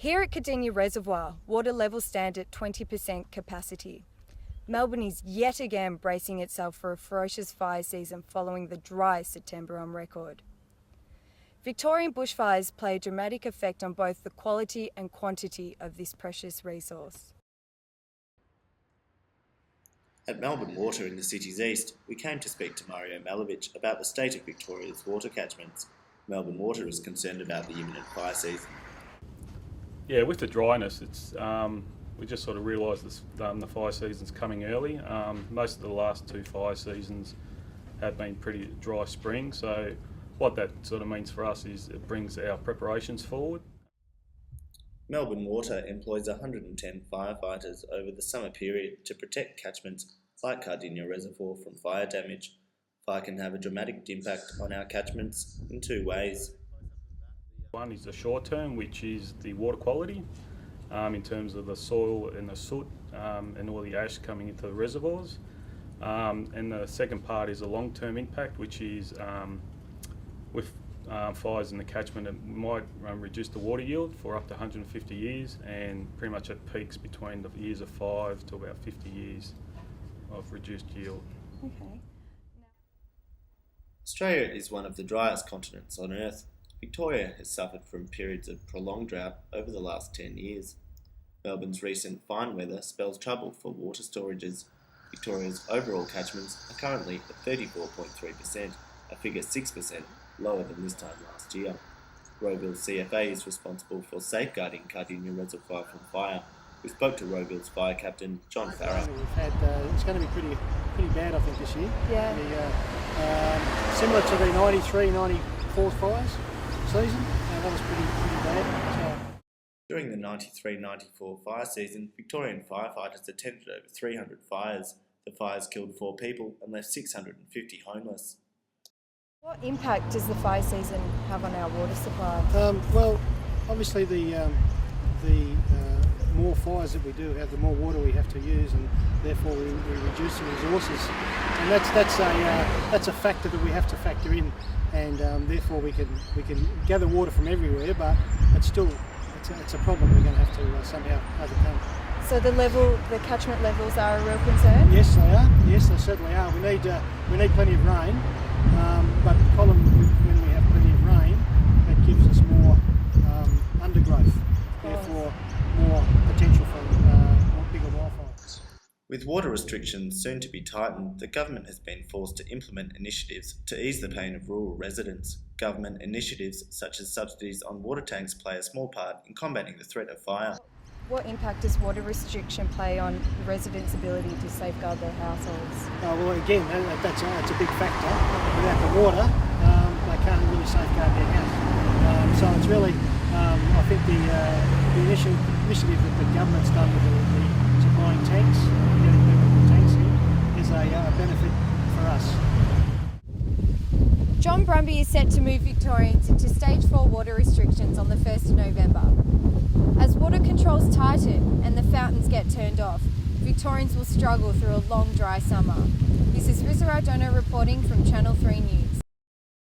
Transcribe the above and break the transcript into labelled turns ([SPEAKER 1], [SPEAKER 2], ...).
[SPEAKER 1] Here at Cardinia Reservoir, water levels stand at 20% capacity. Melbourne is yet again bracing itself for a ferocious fire season following the driest September on record. Victorian bushfires play a dramatic effect on both the quality and quantity of this precious resource.
[SPEAKER 2] At Melbourne Water in the city's east, we came to speak to Mario Malovich about the state of Victoria's water catchments. Melbourne Water is concerned about the imminent fire season.
[SPEAKER 3] Yeah, with the dryness, it's we just sort of realised the fire season's coming early. Most of the last two fire seasons have been pretty dry spring, so what that sort of means for us is it brings our preparations forward.
[SPEAKER 2] Melbourne Water employs 110 firefighters over the summer period to protect catchments like Cardinia Reservoir from fire damage. Fire can have a dramatic impact on our catchments in two ways.
[SPEAKER 3] One is the short term, which is the water quality in terms of the soil and the soot and all the ash coming into the reservoirs. And the second part is the long term impact, which is with fires in the catchment, it might reduce the water yield for up to 150 years, and pretty much at peaks between the years of 5 to about 50 years of reduced yield.
[SPEAKER 1] Okay.
[SPEAKER 2] Australia is one of the driest continents on Earth. Victoria has suffered from periods of prolonged drought over the last 10 years. Melbourne's recent fine weather spells trouble for water storages. Victoria's overall catchments are currently at 34.3%, a figure 6% lower than this time last year. Rowville's CFA is responsible for safeguarding Cardinia Reservoir from fire. We spoke to Rowville's fire captain, John Farrar.
[SPEAKER 4] We've had, it's going to be pretty bad, I think, this year.
[SPEAKER 1] Yeah.
[SPEAKER 4] Similar to the 93-94 fires season. That was pretty bad. So.
[SPEAKER 2] During the 93-94 fire season, Victorian firefighters attended over 300 fires. The fires killed 4 people and left 650 homeless.
[SPEAKER 1] What impact does the fire season have on our water supply?
[SPEAKER 4] Well, obviously the more fires that we do have, the more water we have to use, and therefore we reduce the resources. And that's a factor that we have to factor in, and therefore we can gather water from everywhere, but it's a problem we're going to have to somehow overcome.
[SPEAKER 1] So the catchment levels are a real concern?
[SPEAKER 4] Yes, they are. Yes, they certainly are. We need plenty of rain, but the problem when we have plenty of rain, that gives us more undergrowth, therefore more potential for bigger wildfires.
[SPEAKER 2] With water restrictions soon to be tightened, the government has been forced to implement initiatives to ease the pain of rural residents. Government initiatives such as subsidies on water tanks play a small part in combating the threat of fire.
[SPEAKER 1] What impact does water restriction play on residents' ability to safeguard their households?
[SPEAKER 4] Well, again, that's a big factor. Without the water, they can't really safeguard their house. So it's really, I think the initiative that the government's done with the supplying tanks, getting people tanks in, is a benefit for us.
[SPEAKER 1] John Brumby is set to move Victorians into Stage 4 water restrictions on the 1st of November. As water controls tighten and the fountains get turned off, Victorians will struggle through a long dry summer. This is Rizza Ardono reporting from Channel 3 News.